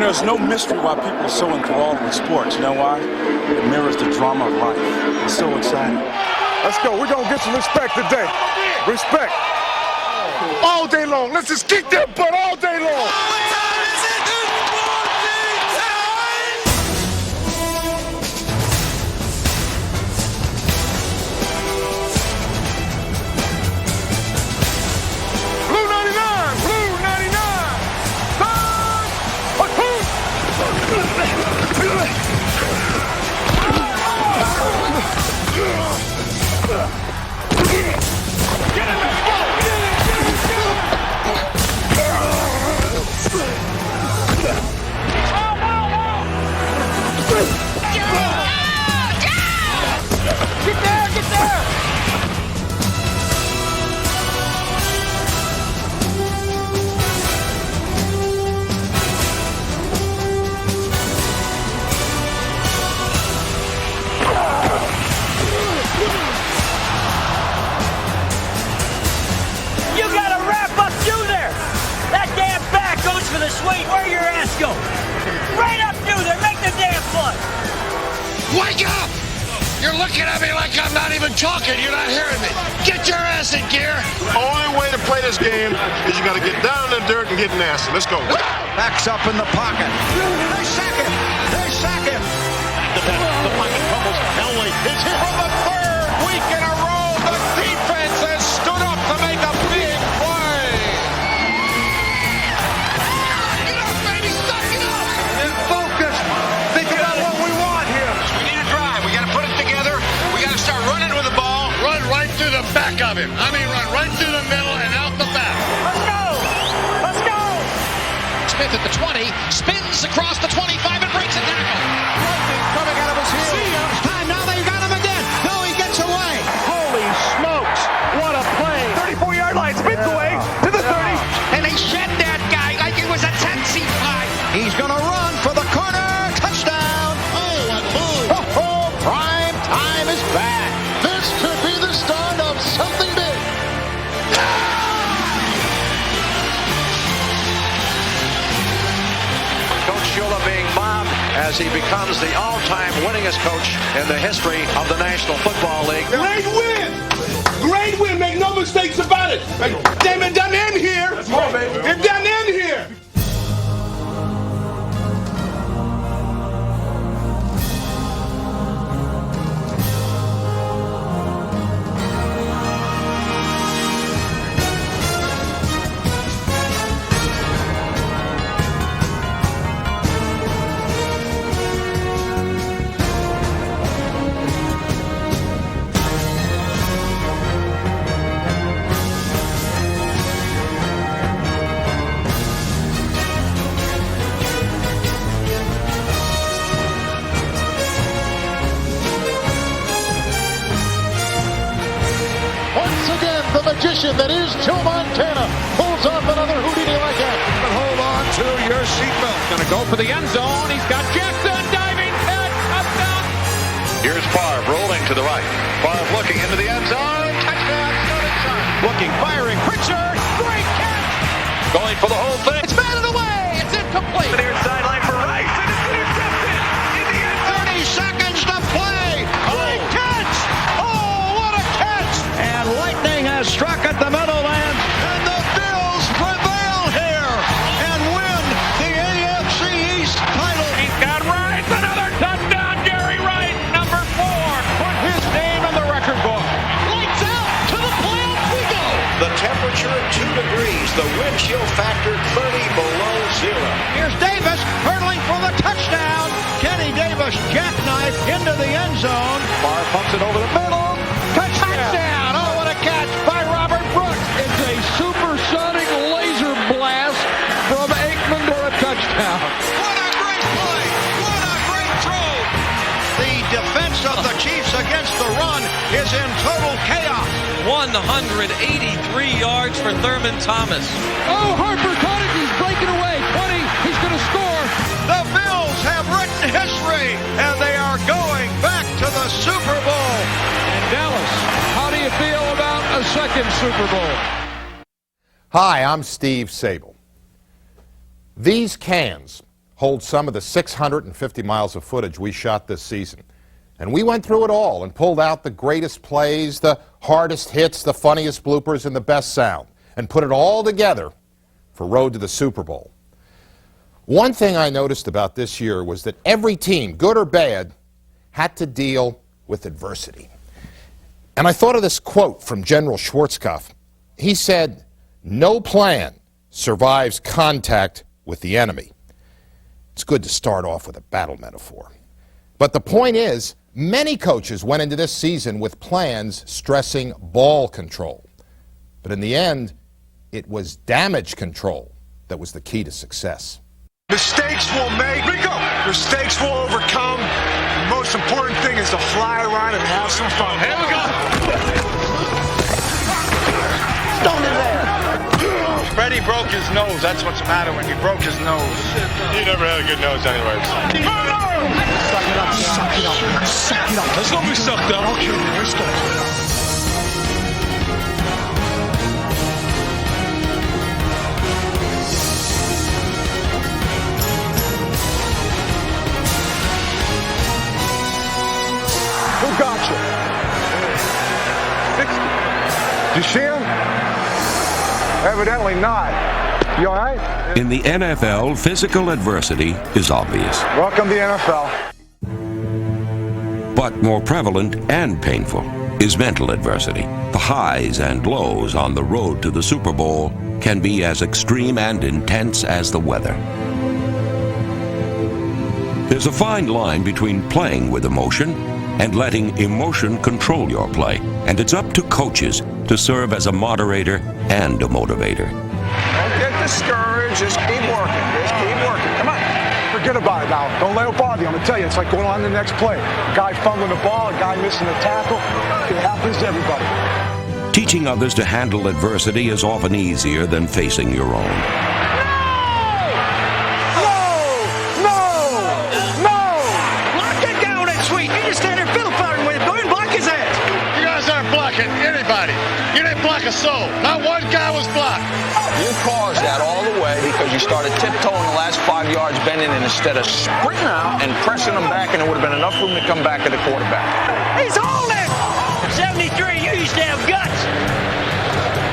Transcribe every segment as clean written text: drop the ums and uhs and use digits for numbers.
And there's no mystery why people are so enthralled with sports. You know why? It mirrors the drama of life. It's so exciting. Let's go. We're going to get some respect today. Respect. All day long. Let's just kick their butt all day long. Wait, where your ass go? Right up through there, make the damn fun. Wake up! You're looking at me like I'm not even talking. You're not hearing me. Get your ass in gear. Only way to play this game is you got to get down in the dirt and get nasty. Let's go. Backs up in the pocket. They sack him. They sack him. The pocket fumbles. Elway is hit for the third week in a row. The defense has stood up to make a big play. Back of him. I mean, run right through the middle and out the back. Let's go! Let's go! Smith at the 20, spins across the 25 and breaks a tackle. Lightning coming out of his heels. Time now, they got him again. No, he gets away. Holy smokes! What a play! 34-yard line, spins away to the 30. And they shed that guy like it was a taxi fly. He's going to run for the corner. Touchdown. Oh, what move. Oh, prime time is back. This could be the start of something big. Coach Shula being mobbed as he becomes the all-time winningest coach in the history of the National Football League. Great win! Great win, make no mistakes about it. Damn, it doesn't end here. It doesn't end here. Magician that is Joe Montana pulls off another Houdini like that. But hold on to your seatbelt. Going to go for the end zone. He's got Jackson diving. Touchdown. Here's Favre rolling to the right. Favre looking into the end zone. Touchdown. Looking, firing. Pritchard. Great catch. Going for the whole thing. It's batted away. It's incomplete. Near sideline for Rice. And it's intercepted. In the end zone. 30 seconds to play. Great catch. Oh, what a catch. And lightning has struck at the Meadowlands. And the Bills prevail here and win the AFC East title. He's got Rice. Another touchdown. Gary Wright, number 4. Put his name in the record book. Lights out. To the playoffs we go. The temperature 2 degrees. The wind chill factor 30 below zero. Here's Davis hurdling for the touchdown. Kenny Davis jackknife into the end zone. Favre pumps it over the middle. Touchdown. Oh, what a catch by Robert Brooks. It's a supersonic laser blast from Aikman for a touchdown. What a great play. What a great throw. The defense of the Chiefs against the run is in total chaos. 183 yards for Thurman Thomas. Oh, Harper caught it. He's breaking away. 20. He's going to score. The Bills have written history, and they are going back to the Super Bowl. And Dallas, how do you feel about a second Super Bowl? Hi, I'm Steve Sable. These cans holds some of the 650 miles of footage we shot this season. And we went through it all and pulled out the greatest plays, the hardest hits, the funniest bloopers, and the best sound, and put it all together for Road to the Super Bowl. One thing I noticed about this year was that every team, good or bad, had to deal with adversity. And I thought of this quote from General Schwarzkopf. He said, "No plan survives contact with the enemy." It's good to start off with a battle metaphor. But the point is, many coaches went into this season with plans stressing ball control. But in the end, it was damage control that was the key to success. Mistakes we'll make, mistakes we'll overcome. The most important thing is to fly around and have some fun. Here we go. Stone is there. Freddie broke his nose. That's what's the matter when he broke his nose. He never had a good nose anyways. Suck it up. Suck it up. Suck it up. Let's not be sucked up. Okay, let's go. Who got you? 60. Did you see him? Evidently not. You all right? In the NFL, physical adversity is obvious. Welcome to the NFL. But more prevalent and painful is mental adversity. The highs and lows on the road to the Super Bowl can be as extreme and intense as the weather. There's a fine line between playing with emotion and letting emotion control your play. And it's up to coaches to serve as a moderator and a motivator. Don't get discouraged. Just keep working. Just keep working. Come on. Forget about it now. Don't let it bother you. I'm going to tell you, it's like going on to the next play. A guy fumbling the ball, a guy missing a tackle. It happens to everybody. Teaching others to handle adversity is often easier than facing your own. Anybody. You didn't block a soul. Not one guy was blocked. You caused that all the way because you started tiptoeing the last 5 yards, bending, and instead of sprinting out and pressing them back, and there would have been enough room to come back to the quarterback. He's holding! 73, you used to have guts.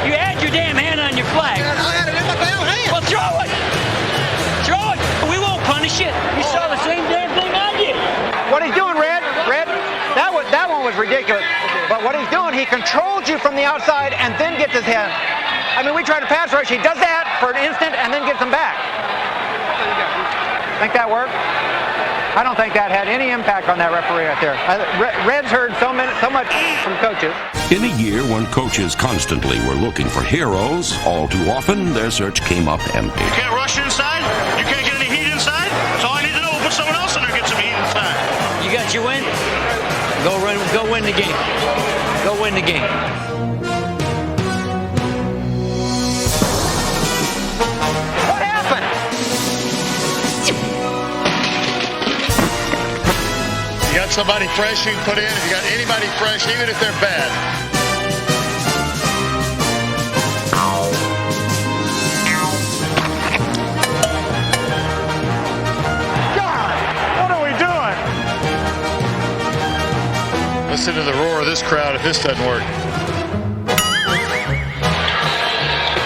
You had your damn hand on your flag. I had it in my damn hand. Well, throw it! Throw it! We won't punish it. You saw the same damn thing I did. What he's doing, Red, that one was ridiculous. But what he's doing, he controls you from the outside and then gets his hand. I mean, we try to pass rush. He does that for an instant and then gets him back. Think that worked? I don't think that had any impact on that referee right there. Red's heard so much from coaches. In a year when coaches constantly were looking for heroes, all too often their search came up empty. You can't rush inside. You can't get any heat inside. So all I need to know is put someone else in there and get some heat inside. You got your win? Go win the game. Go win the game. What happened? You got somebody fresh you can put in. If you got anybody fresh, even if they're bad. Listen to the roar of this crowd if this doesn't work.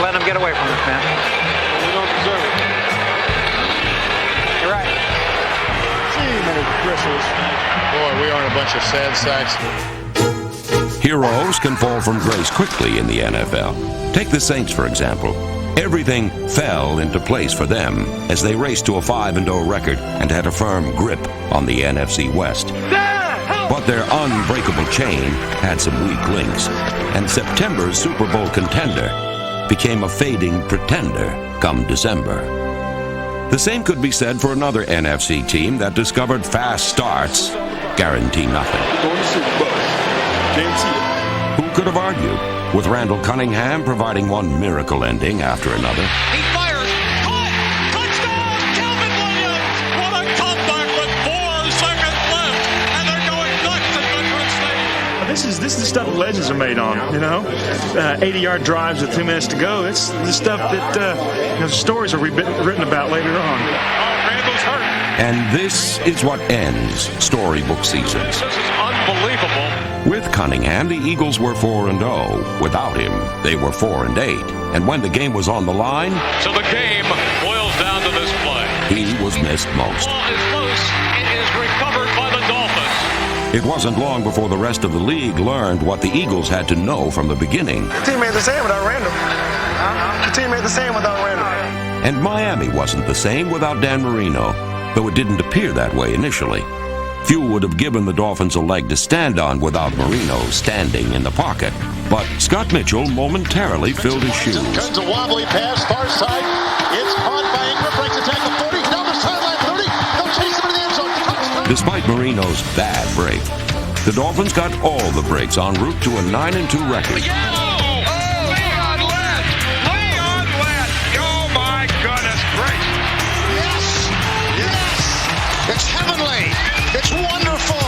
Let him get away from this, man. We don't deserve it. You're right. Gee, many bristles. Boy, we aren't a bunch of sad sacks. Heroes can fall from grace quickly in the NFL. Take the Saints, for example. Everything fell into place for them as they raced to a 5-0 record and had a firm grip on the NFC West. But their unbreakable chain had some weak links, and September's Super Bowl contender became a fading pretender come December. The same could be said for another NFC team that discovered fast starts guarantee nothing. Who could have argued, with Randall Cunningham providing one miracle ending after another? He fires. Caught. Touchdown, Calvin Williams. What a comeback with 4 seconds left, and they're going nuts at Veterans Stadium. This is the stuff legends are made on, 80-yard drives with 2 minutes to go. It's the stuff that stories are written about later on. Oh, Randall's hurt. And this is what ends storybook seasons. This is unbelievable. With Cunningham, the Eagles were 4-0. Without him, they were 4-8. And when the game was on the line, So the game boils down to this play. he was missed most. Ball is loose. It is recovered by the Dolphins. It wasn't long before the rest of the league learned what the Eagles had to know from the beginning. The team made the same without Randall. The team made the same without Randall. And Miami wasn't the same without Dan Marino, though it didn't appear that way initially. Few would have given the Dolphins a leg to stand on without Marino standing in the pocket. But Scott Mitchell momentarily filled his shoes. Comes a wobbly pass, far side. It's caught by Ingram, breaks the tackle 40, down the sideline 30. They'll chase him in the end zone. Touchdown. Despite Marino's bad break, the Dolphins got all the breaks en route to a 9-2 record. It's heavenly. It's wonderful.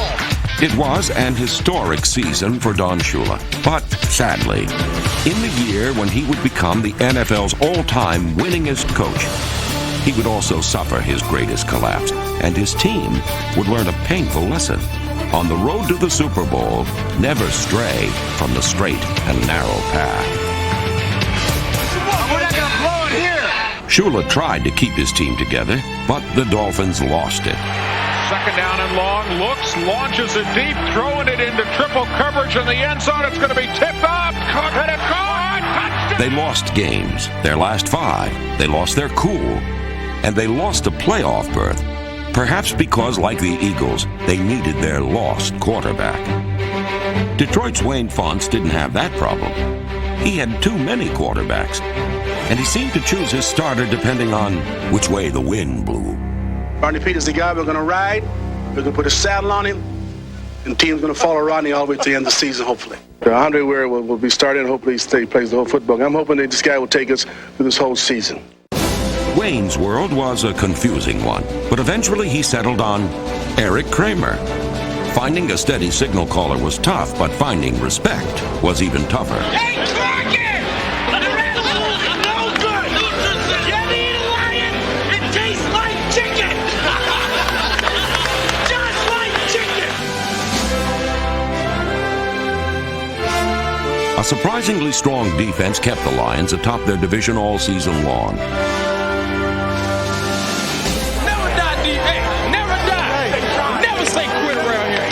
It was an historic season for Don Shula. But sadly, in the year when he would become the NFL's all-time winningest coach, he would also suffer his greatest collapse, and his team would learn a painful lesson. On the road to the Super Bowl, never stray from the straight and narrow path. We're not going to blow it here. Shula tried to keep his team together, but the Dolphins lost it. Second down and long, looks, launches it deep, throwing it into triple coverage in the end zone. It's going to be tipped off, caught, and it's gone. Touchdown! They lost games, their last 5. They lost their cool, and they lost a playoff berth. Perhaps because, like the Eagles, they needed their lost quarterback. Detroit's Wayne Fontes didn't have that problem. He had too many quarterbacks, and he seemed to choose his starter depending on which way the wind blew. Rodney Peterson's the guy we're going to ride. We're going to put a saddle on him, and the team's going to follow Rodney all the way to the end of the season, hopefully. Andre Ware will be starting. Hopefully he plays the whole football. I'm hoping that this guy will take us through this whole season. Wayne's world was a confusing one, but eventually he settled on Eric Kramer. Finding a steady signal caller was tough, but finding respect was even tougher. Hey, Crockett! No good! You ever eat a lion? It tastes like chicken! Just like chicken! A surprisingly strong defense kept the Lions atop their division all season long. Never die, D.A. Never die. Never say quit around here.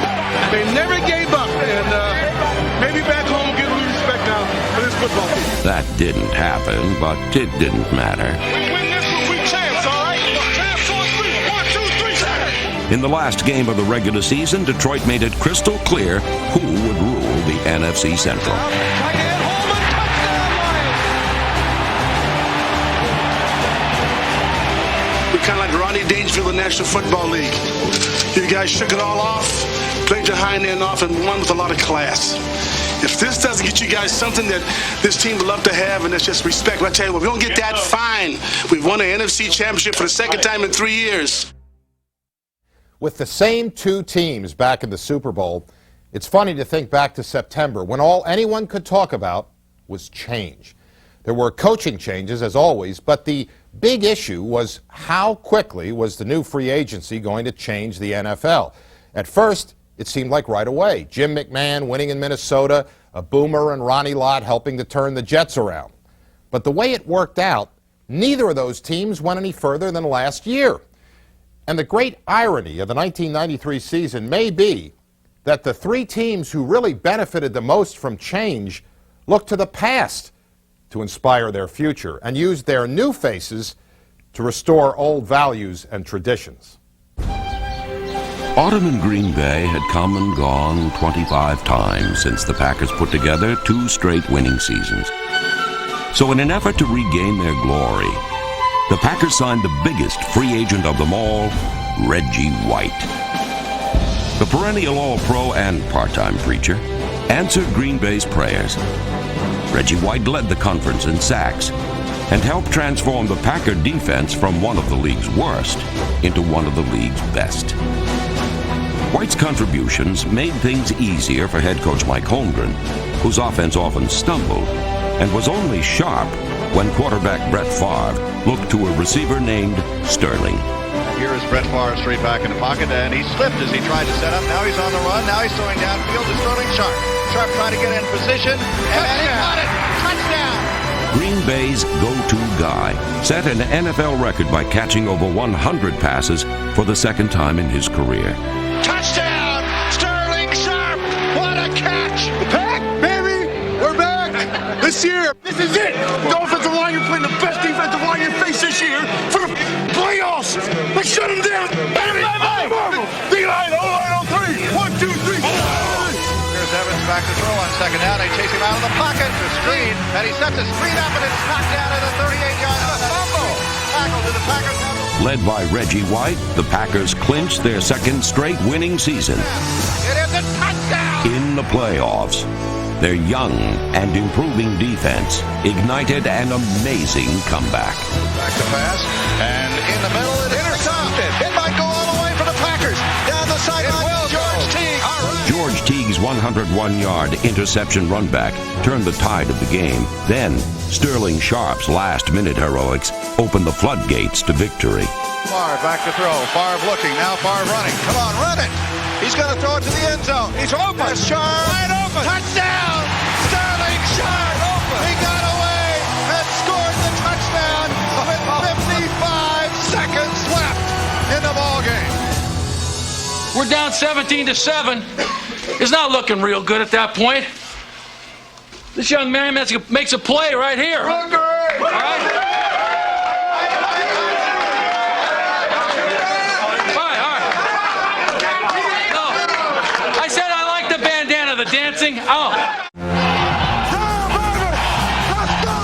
They never gave up, and maybe back home we'll get a little respect now for this football team. That didn't happen, but it didn't matter. We win this one, we champs, all right? Champs on 3. 1, 2, 3. In the last game of the regular season, Detroit made it crystal clear who would rule the NFC Central. We're kind of like Ronnie Dangerfield in the National Football League. You guys shook it all off, played your hind end off, and won with a lot of class. If this doesn't get you guys something that this team would love to have, and that's just respect, I tell you what, if we don't get that, fine. We've won an NFC championship for the second time in 3 years. With the same 2 teams back in the Super Bowl, it's funny to think back to September when all anyone could talk about was change. There were coaching changes, as always, but the big issue was how quickly was the new free agency going to change the NFL. At first, it seemed like right away. Jim McMahon winning in Minnesota, a Boomer and Ronnie Lott helping to turn the Jets around. But the way it worked out, neither of those teams went any further than last year. And the great irony of the 1993 season may be that the 3 teams who really benefited the most from change looked to the past to inspire their future and used their new faces to restore old values and traditions. Autumn in Green Bay had come and gone 25 times since the Packers put together 2 straight winning seasons. So in an effort to regain their glory, the Packers signed the biggest free agent of them all, Reggie White. The perennial All-Pro and part-time preacher answered Green Bay's prayers. Reggie White led the conference in sacks and helped transform the Packer defense from one of the league's worst into one of the league's best. White's contributions made things easier for head coach Mike Holmgren, whose offense often stumbled and was only sharp when quarterback Brett Favre looked to a receiver named Sterling. Here is Brett Favre straight back in the pocket, and he slipped as he tried to set up. Now he's on the run. Now he's throwing downfield to Sterling Sharp. Sharp trying to get in position, and he got it. Touchdown. Green Bay's go-to guy set an NFL record by catching over 100 passes for the second time in his career. Touchdown, Sterling Sharp. What a catch. Back, baby. We're back. This year. This is it. The offensive line, you're playing the best defensive line you face this year for the playoffs. Let's shut them down. D-line, O-line on 3. 1, 2, 3. Here's Evans back to throw on second down. They chase him out of the pocket. The screen, and he sets a screen up, and it's knocked down at a 38-yard line. Fumble. Tackle to the Packers. Led by Reggie White, the Packers clinched their second straight winning season. It is a touchdown. In the playoffs, their young and improving defense ignited an amazing comeback. Back to pass, and in the middle, it intercepted. It might go all the way for the Packers. Down the sideline, George Teague. George Teague's 101-yard interception run back turned the tide of the game. Then, Sterling Sharp's last-minute heroics opened the floodgates to victory. Favre back to throw. Favre looking. Now Favre running. Come on, run it. He's going to throw it to the end zone. He's open. Sharp. Wide open. Touchdown. Sterling Sharp. Open. He got away and scored the touchdown with 55 seconds left in the ballgame. We're down 17-7. It's not looking real good at that point. This young man makes a play right here. All right? The dancing.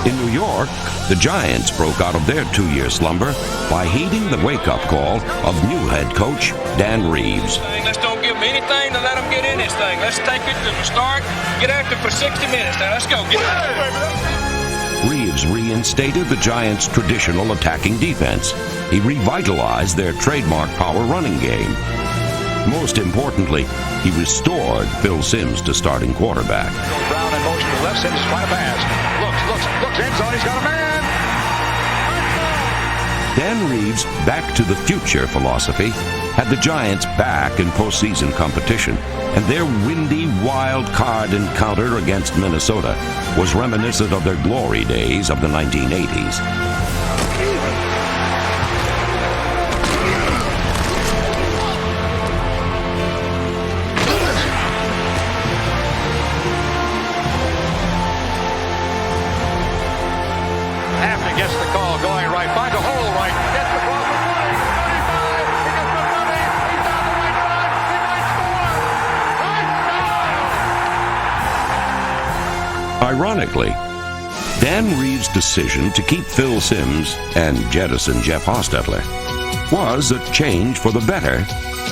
In New York, the Giants broke out of their 2-year slumber by heeding the wake-up call of new head coach Dan Reeves. Let's don't give them anything to let them get in this thing. Let's take it to the start, get after it for 60 minutes. Now let's go. Get it. Reeves reinstated the Giants' traditional attacking defense. He revitalized their trademark power running game. Most importantly, he restored Phil Simms to starting quarterback. Brown in motion to the left. Simms trying to pass. Looks. End zone. He's got a man. Dan Reeves' back-to-the-future philosophy had the Giants back in postseason competition, and their windy wild card encounter against Minnesota was reminiscent of their glory days of the 1980s. Gets the call, going right, finds a hole right, gets the ball from 20, he's got the running, he's on the right side, Ironically, Dan Reeves' decision to keep Phil Simms and jettison Jeff Hostetler was a change for the better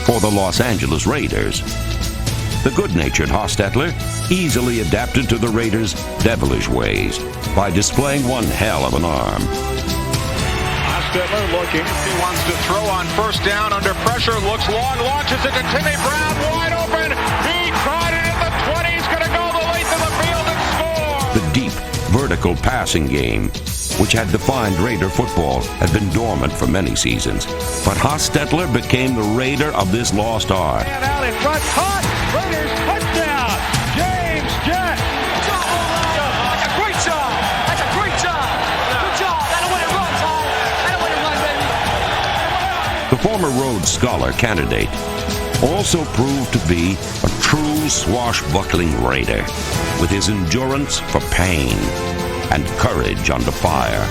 for the Los Angeles Raiders. The good-natured Hostetler easily adapted to the Raiders' devilish ways by displaying one hell of an arm. Hostetler looking. He wants to throw on first down under pressure. Looks long, launches it to Timmy Brown, wide open. He caught it at the 20. He's going to go the length of the field and score. The deep, vertical passing game, which had defined Raider football, had been dormant for many seasons. But Hostetler became the Raider of this lost art. And out in front, caught. Raiders touchdown. James Jett. That's a great job. That's a great job. Good job. That'll win it run, Tom. That'll win it run, baby. The former Rhodes Scholar candidate also proved to be a true swashbuckling Raider, with his endurance for pain and courage under fire.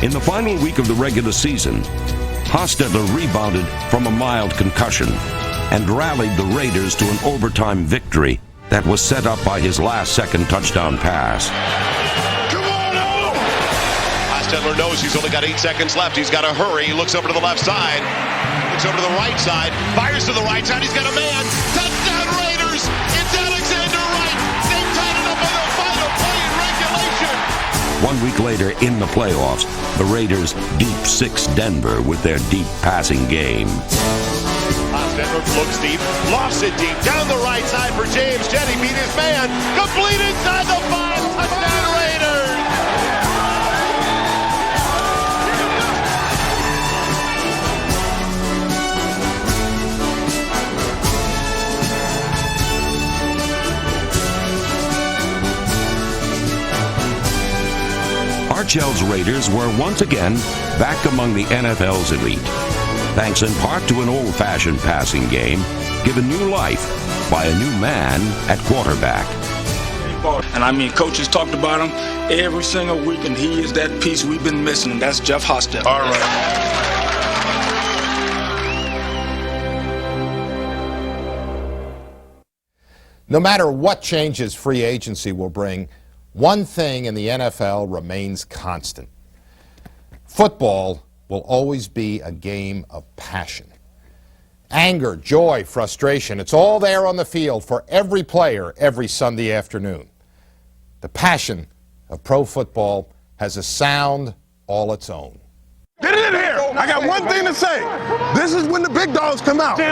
In the final week of the regular season, Hostetler rebounded from a mild concussion and rallied the Raiders to an overtime victory that was set up by his last-second touchdown pass. Hostetler knows he's only got 8 seconds left. He's got to hurry. He looks over to the left side. Looks over to the right side. Fires to the right side. He's got a man. Touchdown Raiders! It's Alexander Wright. They tied it up on the final play in regulation. 1 week later, in the playoffs, the Raiders deep six Denver with their deep passing game. Hostetler looks deep, lofts it deep, down the right side for James Jett. He beat his man. Complete inside the 5. Touchdown Raiders! NHL's Raiders were once again back among the NFL's elite, thanks in part to an old-fashioned passing game given new life by a new man at quarterback. And I mean, coaches talked about him every single week, and he is that piece we've been missing, and that's Jeff Hostetler. All right. No matter what changes free agency will bring, one thing in the NFL remains constant. Football will always be a game of passion. Anger, joy, frustration, it's all there on the field for every player every Sunday afternoon. The passion of pro football has a sound all its own. Get it in here. I got one thing to say. This is when the big dogs come out. Okay?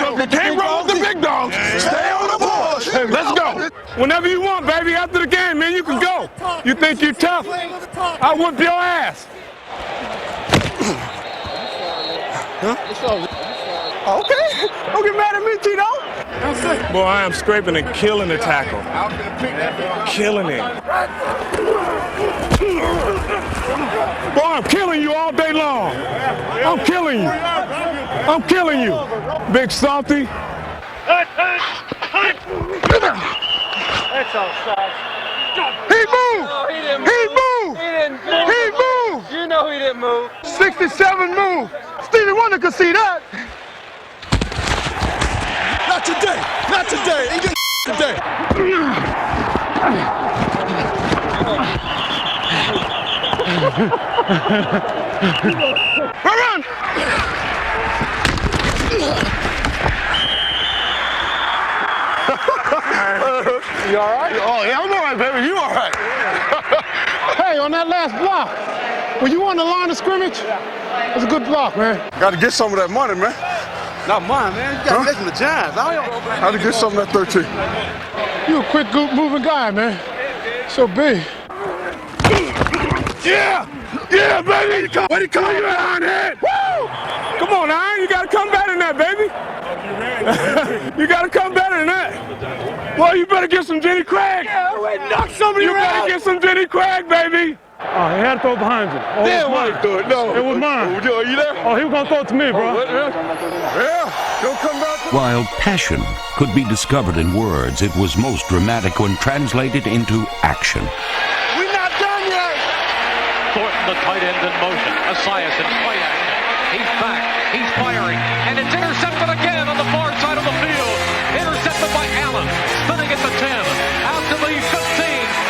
So if you can't roll with the big dogs, stay on the bush. Let's go. Whenever you want, baby, after the game, man, you can go. You think you're tough? I'll whip your ass. Okay. Don't get mad at me, Tito. Boy, I am scraping and killing the tackle. Killing it. Boy, I'm killing you all day long. I'm killing you. I'm killing you. Big Salty. That's offside. He moved. He moved. He moved. You know he didn't move. 67 move. Stevie Wonder could see that. Not today. Not today. He get today. Run! You all right? Oh, yeah, I'm all right, baby. You all right? Hey, on that last block, were you on the line of scrimmage? That's a good block, man. Got to get some of that money, man. Not mine, man. You got to get from the Giants. How to get some of that 13. You a quick, moving guy, man. So big. Yeah! Yeah, baby! Way to come, you Ironhead! Woo! Come on, Iron, you gotta come better than that, baby! You gotta come better than that! Boy, you better get some Jenny Craig! Yeah, wait, knock somebody around! You better get some Jenny Craig, baby! Oh, he had to throw behind you. Oh, Damn, want to do it. No. It was mine. Are you there? Oh, he was gonna throw it to me, bro. Yeah, don't come back. While passion could be discovered in words, it was most dramatic when translated into action. We're not done yet. Thornton, the tight end in motion. Esiason, play action. He's back. He's firing. And it's intercepted again on the far side of the field. Intercepted by Allen. Spinning at the 10. Out to the 15.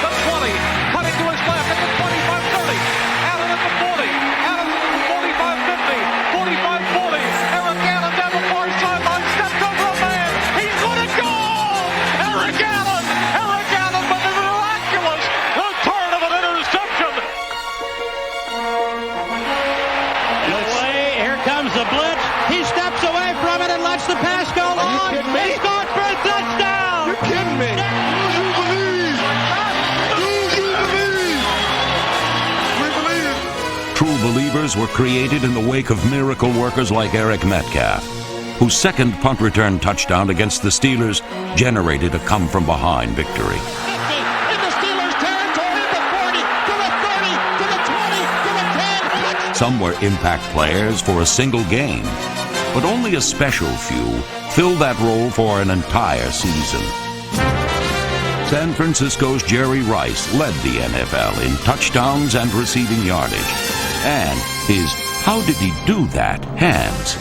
The 20. Cutting to his left at the 25-30. Allen at the 40. Allen at the 45-50. 45-40. Eric Allen down the far sideline. Stepped over a man. He's going to go! Eric Allen! Eric Allen with the miraculous return of an interception. Here comes the blitz. He steps away from it and lets the pass go long. He scores for a touchdown. You're kidding me. Do you believe? Do you believe? We believe. True believers were created in the wake of miracle workers like Eric Metcalf, whose second punt return touchdown against the Steelers generated a come-from-behind victory. In the Steelers' territory, the 40, to the 30, to the 20, to the 10. Some were impact players for a single game, but only a special few filled that role for an entire season. San Francisco's Jerry Rice led the NFL in touchdowns and receiving yardage, and his "how did he do that" hands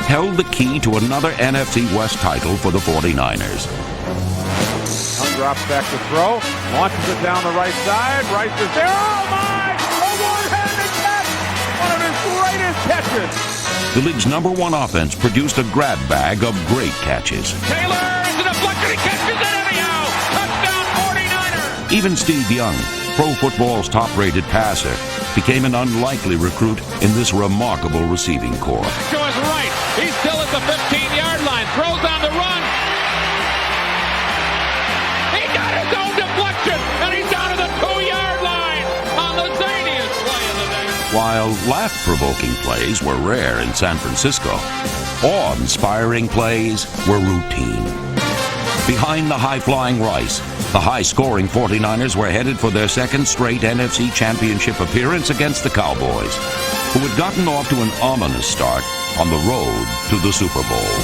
held the key to another NFC West title for the 49ers. Young drops back to throw, launches it down the right side. Rice is there. Oh my! A one-handed catch! One of his greatest catches. The league's #1 offense produced a grab bag of great catches. Taylor is a deflection. He catches it anyhow. Touchdown 49ers. Even Steve Young, pro football's top-rated passer, became an unlikely recruit in this remarkable receiving corps. To his right. He's still at the 15-yard line. Throws on the run. He got his own deflection, and he's down to the 2-yard line on the zaniest play of the day. While laugh-provoking plays were rare in San Francisco, awe-inspiring plays were routine. Behind the high-flying Rice, The high-scoring 49ers were headed for their second straight NFC Championship appearance against the Cowboys, who had gotten off to an ominous start on the road to the Super Bowl.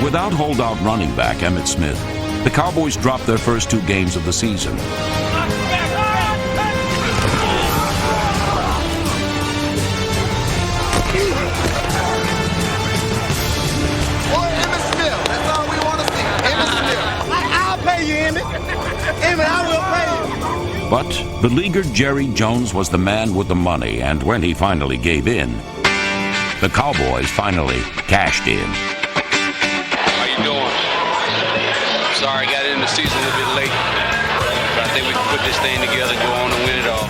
Without holdout running back Emmitt Smith, the Cowboys dropped their first 2 games of the season. But beleaguered Jerry Jones was the man with the money, and when he finally gave in, the Cowboys finally cashed in. How you doing? Sorry, I got in the season a little bit late, but I think we can put this thing together, go on and win it all.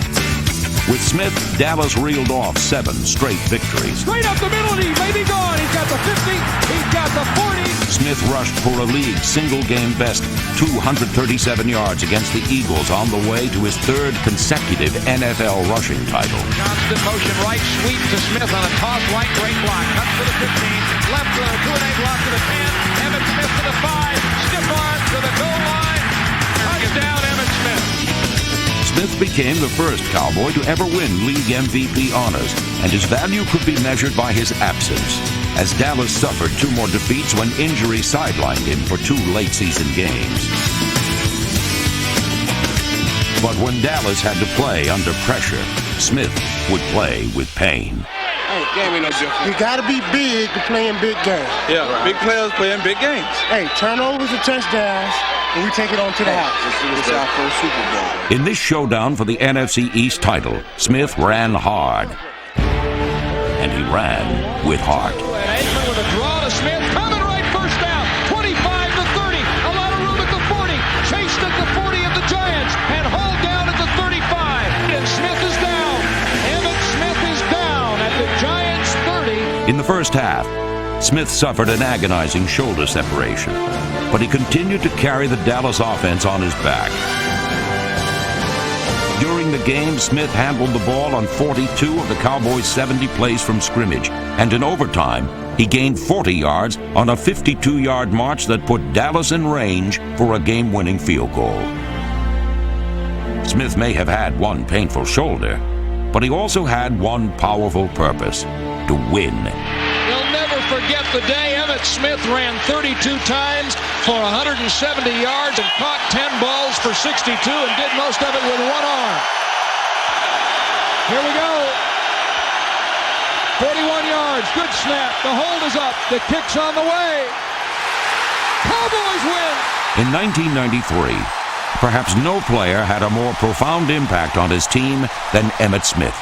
With Smith, Dallas reeled off 7 straight victories. Straight up the middle, and he may be gone. He's got the 50, he's got the 40. Smith rushed for a league single-game best 237 yards against the Eagles on the way to his 3rd consecutive NFL rushing title. Constant motion right, sweep to Smith on a toss right, great block. Cut to the 15, left to the 2-and-8 block to the 10. Emmitt Smith to the 5, stiff arm to the goal line. Touchdown, Emmitt Smith. Smith became the first Cowboy to ever win league MVP honors, and his value could be measured by his absence, as Dallas suffered 2 more defeats when injury sidelined him for 2 late-season games. But when Dallas had to play under pressure, Smith would play with pain. Hey, game ain't no different. You gotta be big to play in big games. Yeah, big players play in big games. Hey, turnovers and touchdowns, and we take it on to the house. It's our first Super Bowl. In this showdown for the NFC East title, Smith ran hard. And he ran with heart. And Aikman with a draw to Smith, coming right, first down, 25 to 30, a lot of room at the 40, chased at the 40 of the Giants, and hauled down at the 35, and Smith is down. Emmitt Smith is down at the Giants' 30. In the first half, Smith suffered an agonizing shoulder separation, but he continued to carry the Dallas offense on his back. During the game, Smith handled the ball on 42 of the Cowboys' 70 plays from scrimmage, and in overtime, he gained 40 yards on a 52-yard march that put Dallas in range for a game-winning field goal. Smith may have had one painful shoulder, but he also had one powerful purpose: to win. You'll never forget the day Emmitt Smith ran 32 times for 170 yards and caught 10 balls for 62 and did most of it with one arm. Here we go. 41 yards, good snap. The hold is up. The kick's on the way. Cowboys win. In 1993, perhaps no player had a more profound impact on his team than Emmitt Smith.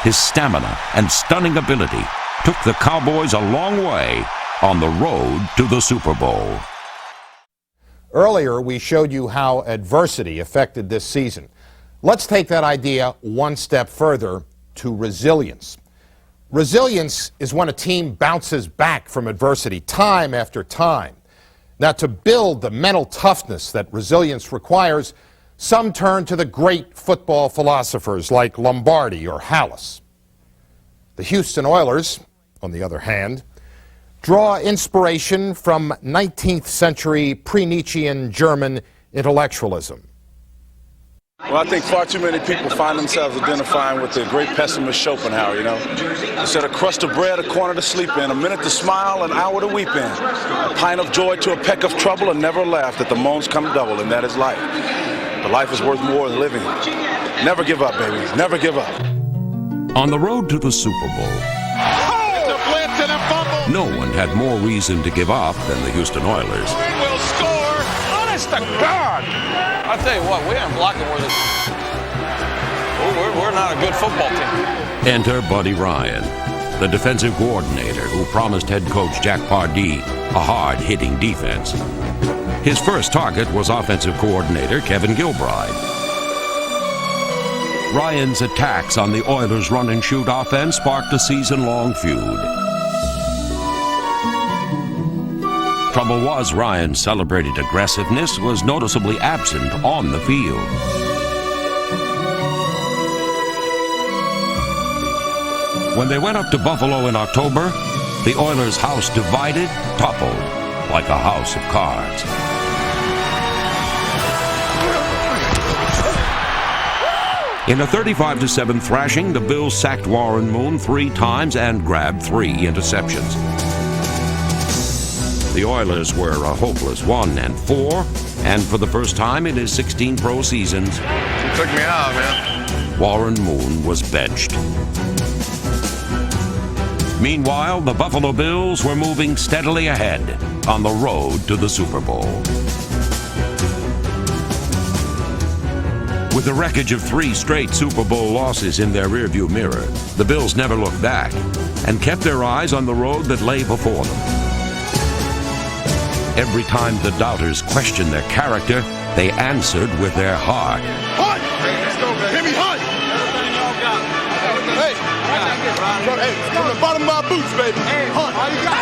His stamina and stunning ability took the Cowboys a long way on the road to the Super Bowl. Earlier, we showed you how adversity affected this season. Let's take that idea one step further to resilience. Resilience is when a team bounces back from adversity time after time. Now, to build the mental toughness that resilience requires, some turn to the great football philosophers like Lombardi or Halas. The Houston Oilers, on the other hand, draw inspiration from 19th century pre-Nietzschean German intellectualism. Well, I think far too many people find themselves identifying with the great pessimist Schopenhauer, you know. He said, a crust of bread, a corner to sleep in, a minute to smile, an hour to weep in, a pint of joy to a peck of trouble, and never laugh that the moans come double, and that is life. But life is worth more than living. Never give up, baby. Never give up. On the road to the Super Bowl, no one had more reason to give up than the Houston Oilers. Will score. Honest to God. I'll tell you what, we ain't blocking with it. We're not a good football team. Enter Buddy Ryan, the defensive coordinator who promised head coach Jack Pardee a hard-hitting defense. His first target was offensive coordinator Kevin Gilbride. Ryan's attacks on the Oilers' run-and-shoot offense sparked a season-long feud. Trouble was, Ryan's celebrated aggressiveness was noticeably absent on the field. When they went up to Buffalo in October, the Oilers' house divided, toppled like a house of cards. In a 35-7 thrashing, the Bills sacked Warren Moon 3 times and grabbed 3 interceptions. The Oilers were a hopeless 1-4, and for the first time in his 16 pro seasons, You took me out, man. Warren Moon was benched. Meanwhile, the Buffalo Bills were moving steadily ahead on the road to the Super Bowl. With the wreckage of 3 straight Super Bowl losses in their rearview mirror, the Bills never looked back and kept their eyes on the road that lay before them. Every time the doubters questioned their character, they answered with their heart. Hunt! Give me Hunt! Hey, from the bottom of my boots, baby. Hunt! All you got?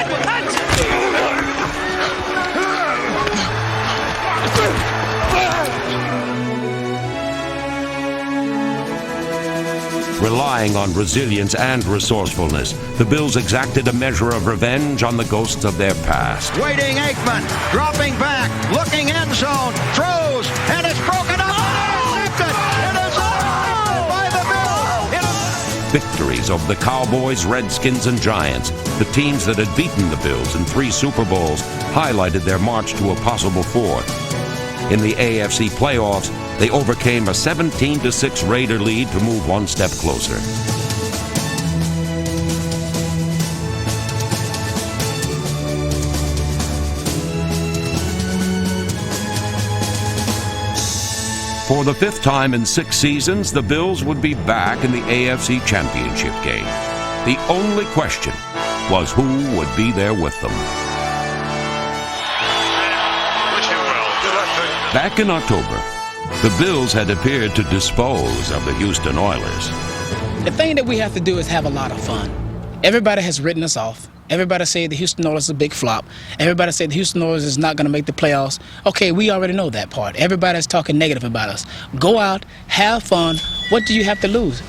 Relying on resilience and resourcefulness, the Bills exacted a measure of revenge on the ghosts of their past. Waiting Aikman, dropping back, looking end zone, throws, and it's broken up. Intercepted. It is all by the Bills. Victories over the Cowboys, Redskins, and Giants, the teams that had beaten the Bills in 3 Super Bowls, highlighted their march to a possible 4th. In the AFC playoffs, they overcame a 17-6 Raider lead to move 1 step closer. For the 5th time in 6 seasons, the Bills would be back in the AFC Championship game. The only question was who would be there with them. Back in October, the Bills had appeared to dispose of the Houston Oilers. The thing that we have to do is have a lot of fun. Everybody has written us off. Everybody said the Houston Oilers is a big flop. Everybody said the Houston Oilers is not going to make the playoffs. Okay, we already know that part. Everybody's talking negative about us. Go out, have fun. What do you have to lose?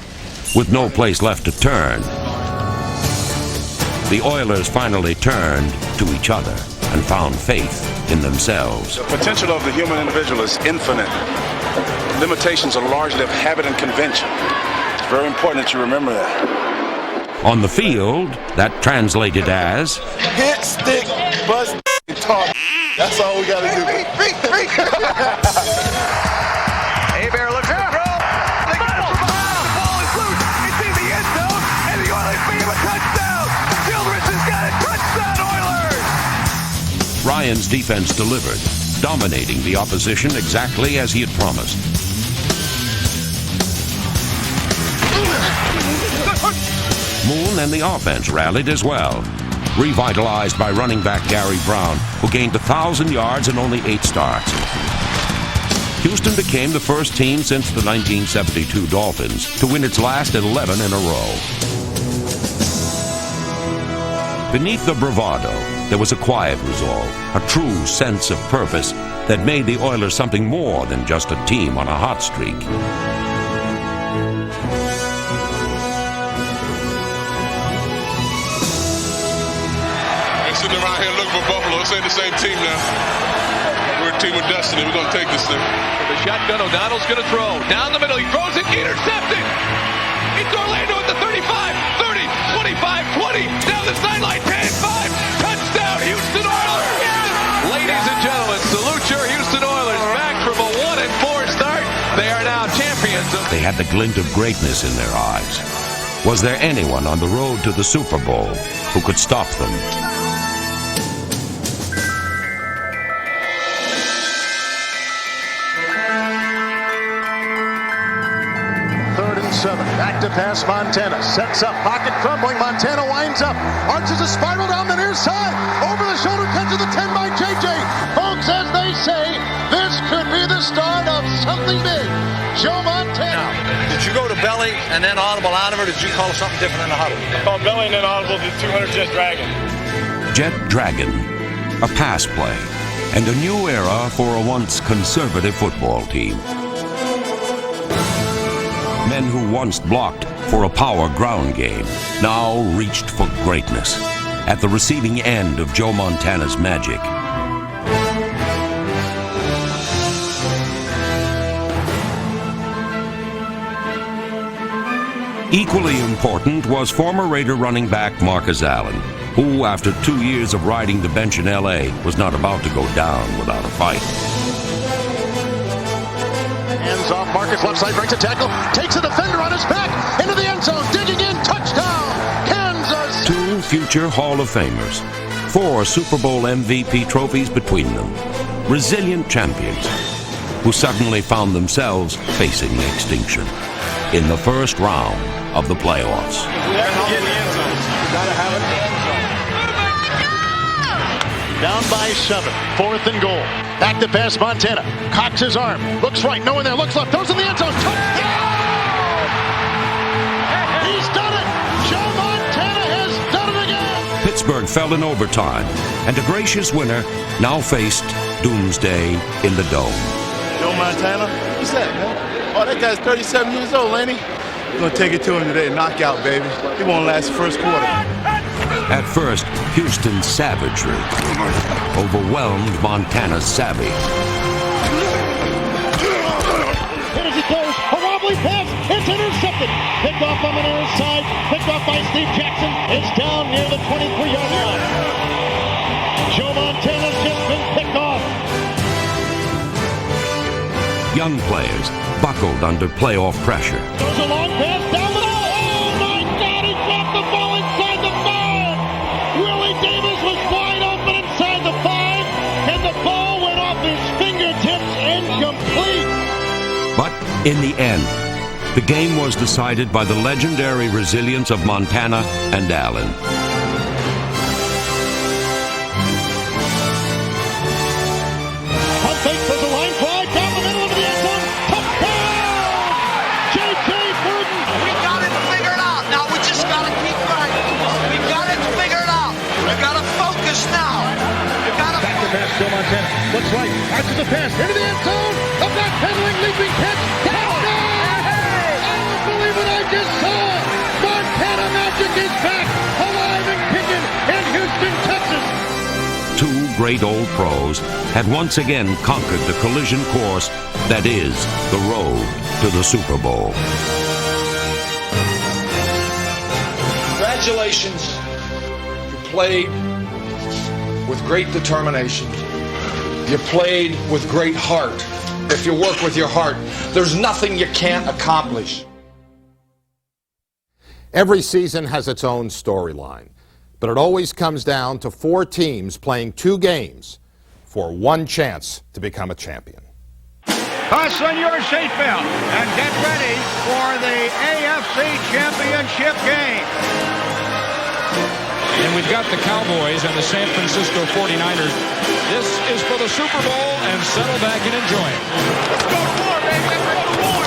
With no place left to turn, the Oilers finally turned to each other and found faith in themselves. The potential of the human individual is infinite. Limitations are largely of habit and convention. It's very important that you remember that. On the field, that translated as Hit, stick, bust, talk. That's all we got to do. Hebert looks at the throw. They got it from behind. The ball is loose. It's in the end zone, and the Oilers beat him a touchdown. Childress has got it. Touchdown, Oilers! Ryan's defense delivered, dominating the opposition exactly as he had promised. Moon and the offense rallied as well, revitalized by running back Gary Brown, who gained 1,000 yards in only 8 starts. Houston became the first team since the 1972 Dolphins to win its last 11 in a row. Beneath the bravado, there was a quiet resolve, a true sense of purpose that made the Oilers something more than just a team on a hot streak. Sitting around here looking for Buffalo. This ain't the same team now. We're a team with destiny. We're going to take this thing. The shotgun, O'Donnell's going to throw. Down the middle, he throws it, intercepted. It's Orlando at the 35, 30, 25, 20. Down the sideline, 10, 5. Touchdown, Houston Oilers. Ladies and gentlemen, salute your Houston Oilers. Back from a 1-4 start. They are now champions. They had the glint of greatness in their eyes. Was there anyone on the road to the Super Bowl who could stop them? 7. Back to pass Montana. Sets up. Pocket crumbling. Montana winds up. Arches a spiral down the near side. Over the shoulder catch of the 10 by JJ. Folks, as they say, this could be the start of something big. Joe Montana. Now, did you go to belly and then audible out of it, or did you call something different in the huddle? I called belly and then audible to 200 Jet Dragon. Jet Dragon, a pass play, and a new era for a once conservative football team. Men who once blocked for a power ground game now reached for greatness at the receiving end of Joe Montana's magic. Equally important was former Raider running back Marcus Allen, who, after 2 years of riding the bench in L.A., was not about to go down without a fight. Hands off, Marcus, left side, breaks a tackle, takes a defender on his back, into the end zone, digging in, touchdown, Kansas! 2 future Hall of Famers, 4 Super Bowl MVP trophies between them, resilient champions who suddenly found themselves facing extinction in the first round of the playoffs. Down by 7, 4th and goal. Back to pass, Montana. Cocks his arm. Looks right, no one there. Looks left. Goes in the end zone. Touchdown! He's done it! Joe Montana has done it again! Pittsburgh fell in overtime, and a gracious winner now faced doomsday in the Dome. Joe Montana? What's that, man? Oh, that guy's 37 years old, ain't he? We're going to take it to him today. Knockout, baby. He won't last the first quarter. At first, Houston's savagery overwhelmed Montana's savvy. Here as he goes, a wobbly pass, it's intercepted. Picked off on the near side, picked off by Steve Jackson. It's down near the 23-yard line. Joe Montana's just been picked off. Young players buckled under playoff pressure. There's a long pass down the middle. Oh my God, he dropped the ball inside the 5. Willie Davis was wide open inside the 5, and the ball went off his fingertips incomplete. But in the end, the game was decided by the legendary resilience of Montana and Allen. Pump fake, there's a line fly down the middle of the end zone. Touchdown! J.J. Burton. We got it figured out. Now we just got to keep going. We got it figured out. We got to focus now. We got to back to pass, Joe Montana. Looks right. Arches the pass into the end zone. A backpedaling, leaping catch. Touchdown! I don't believe what I just saw. Montana Magic is back, alive and kicking in Houston, Texas. 2 great old pros had once again conquered the collision course that is the road to the Super Bowl. Congratulations. You played with great determination. You played with great heart. If you work with your heart, there's nothing you can't accomplish. Every season has its own storyline, but it always comes down to 4 teams playing 2 games for 1 chance to become a champion. Fasten your seatbelt and get ready for the AFC Championship game. And we've got the Cowboys and the San Francisco 49ers. This is for the Super Bowl, and settle back and enjoy it. Let's go to war, baby. Let's go to war.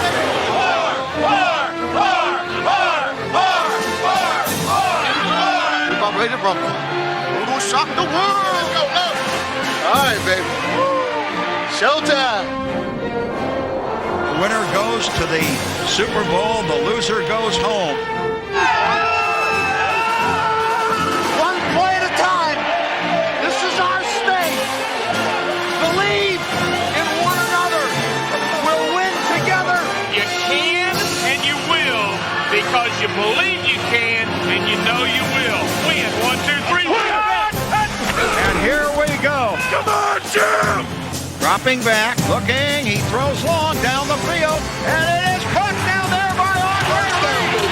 I'm ready to rumble. We're going to shock the world. Let's go, go. All right, baby. Showtime. The winner goes to the Super Bowl. The loser goes home. One play at a time. This is our state. Believe in one another. We'll win together. You can and you will, because you believe you can and you know you will. Win. 1, 2, 3. And here we go. Come on, Jim. Dropping back, looking, he throws long down the field, and it is caught down there by Andre Lee.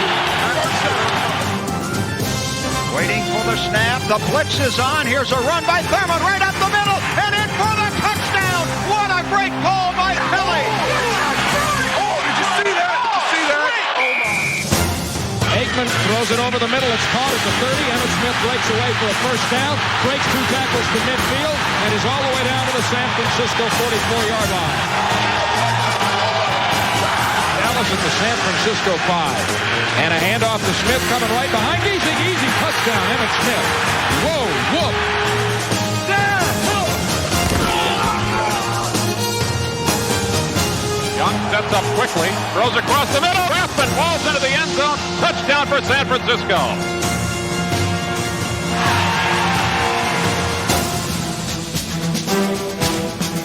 Waiting for the snap, the blitz is on, here's a run by Thurman right up the middle, and in for the touchdown. What a great call by Philly. Oh, did you see that? Did you see that? Aikman throws it over the middle. It's caught at the 30. Emmitt Smith breaks away for a first down, breaks 2 tackles to midfield, and is all the way down to the San Francisco 44-yard line. Dallas at the San Francisco 5. And a handoff to Smith coming right behind. Easy touchdown, Emmitt Smith. Whoa, whoop. Young sets up quickly, throws across the middle, Rathman falls into the end zone, touchdown for San Francisco.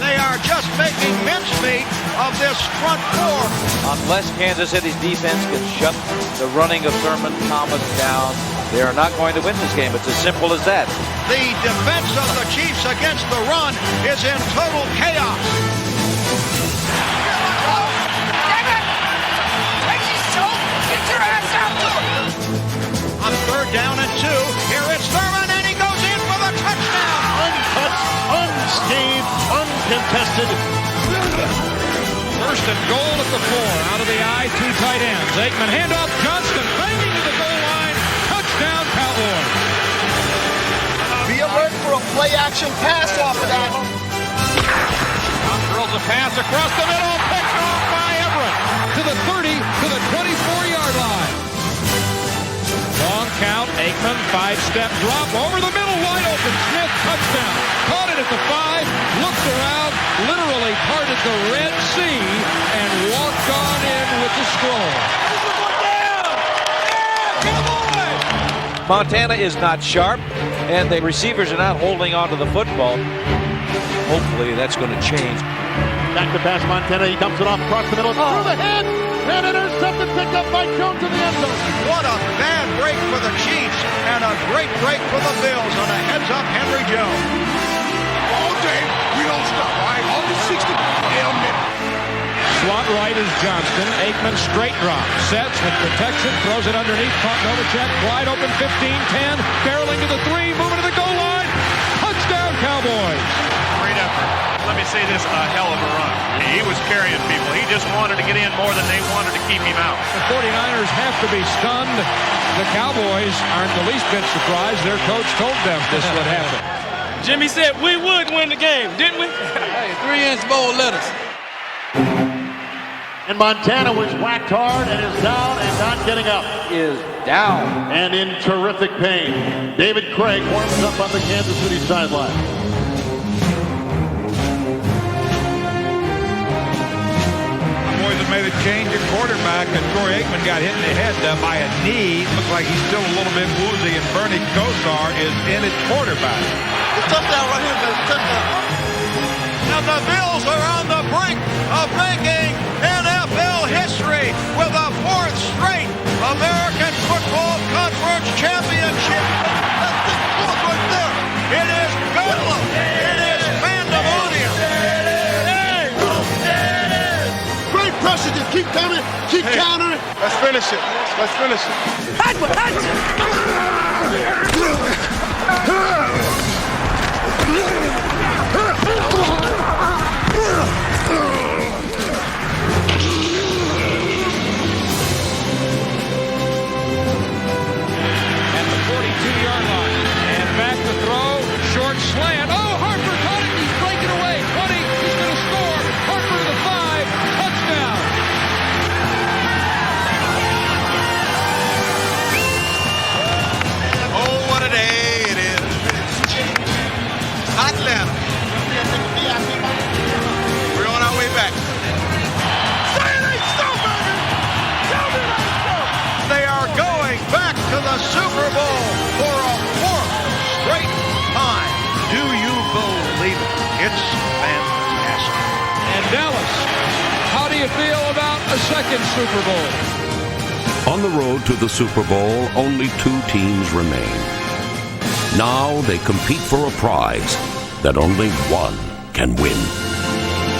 They are just making mincemeat of this front four. Unless Kansas City's defense can shut the running of Thurman Thomas down, they are not going to win this game. It's as simple as that. The defense of the Chiefs against the run is in total chaos. Get your ass out to him! On 3rd down and 2, here it's Thurman, and he goes in for the touchdown. Untouched, unscathed, uncontested. 1st and goal at the 4. Out of the eye, 2 tight ends. Aikman, handoff, Johnston, banging to the goal line. Touchdown, Cowboys. Be alert for a play-action pass off of that. Drills a pass across the middle, picked off by Everett. To the 30, to the 24-yard line. Long count, Aikman, 5-step drop, over the middle, wide open, Smith, touchdown. Caught it at the 5, looked around, literally parted the Red Sea, and walked on in with the scroll. Montana is not sharp, and the receivers are not holding on to the football. Hopefully that's going to change. Back to pass Montana. He dumps it off across the middle. Through the head. And intercepted, picked up by Jones in the end zone. What a bad break for the Chiefs and a great break for the Bills on a heads-up Henry Jones. All day, we don't stop, right? All the 60 damn minutes. Slot right is Johnston. Aikman straight drop. Sets with protection. Throws it underneath. Caught Novacek. Wide open 15-10. Barreling to the 3. Moving to the goal line. Touchdown Cowboys. Great effort. Let me say this, a hell of a run. He was carrying people. He just wanted to get in more than they wanted to keep him out. The 49ers have to be stunned. The Cowboys aren't the least bit surprised. Their coach told them this would happen. Jimmy said we would win the game, didn't we? Hey, 3-inch bowl letters. And Montana was whacked hard and is down and not getting up. Is down. And in terrific pain. David Craig warms up on the Kansas City sideline. Boys have made a change at quarterback, and Troy Aikman got hit in the head by a knee. Looks like he's still a little bit woozy, and Bernie Kosar is in at quarterback. The touchdown right here, man. Touchdown. And the Bills are on the brink of making NFL history with a 4th straight American Football Conference championship. That's the fourth right there. It is bedlam. It is pandemonium. Great pressure. Just keep coming. Keep countering. Let's finish it. Let's finish it. At the 42-yard line. And back to throw. Short slant. Oh, Harper caught it. He's breaking away. 20. He's going to score. Harper to the 5. Touchdown. Oh, what a day it is. Atlanta. We're on our way back. They are going back to the Super Bowl for a 4th straight time. Do you believe it? It's fantastic. And Dallas, how do you feel about a 2nd Super Bowl? On the road to the Super Bowl, only 2 teams remain. Now they compete for a prize that only one can win.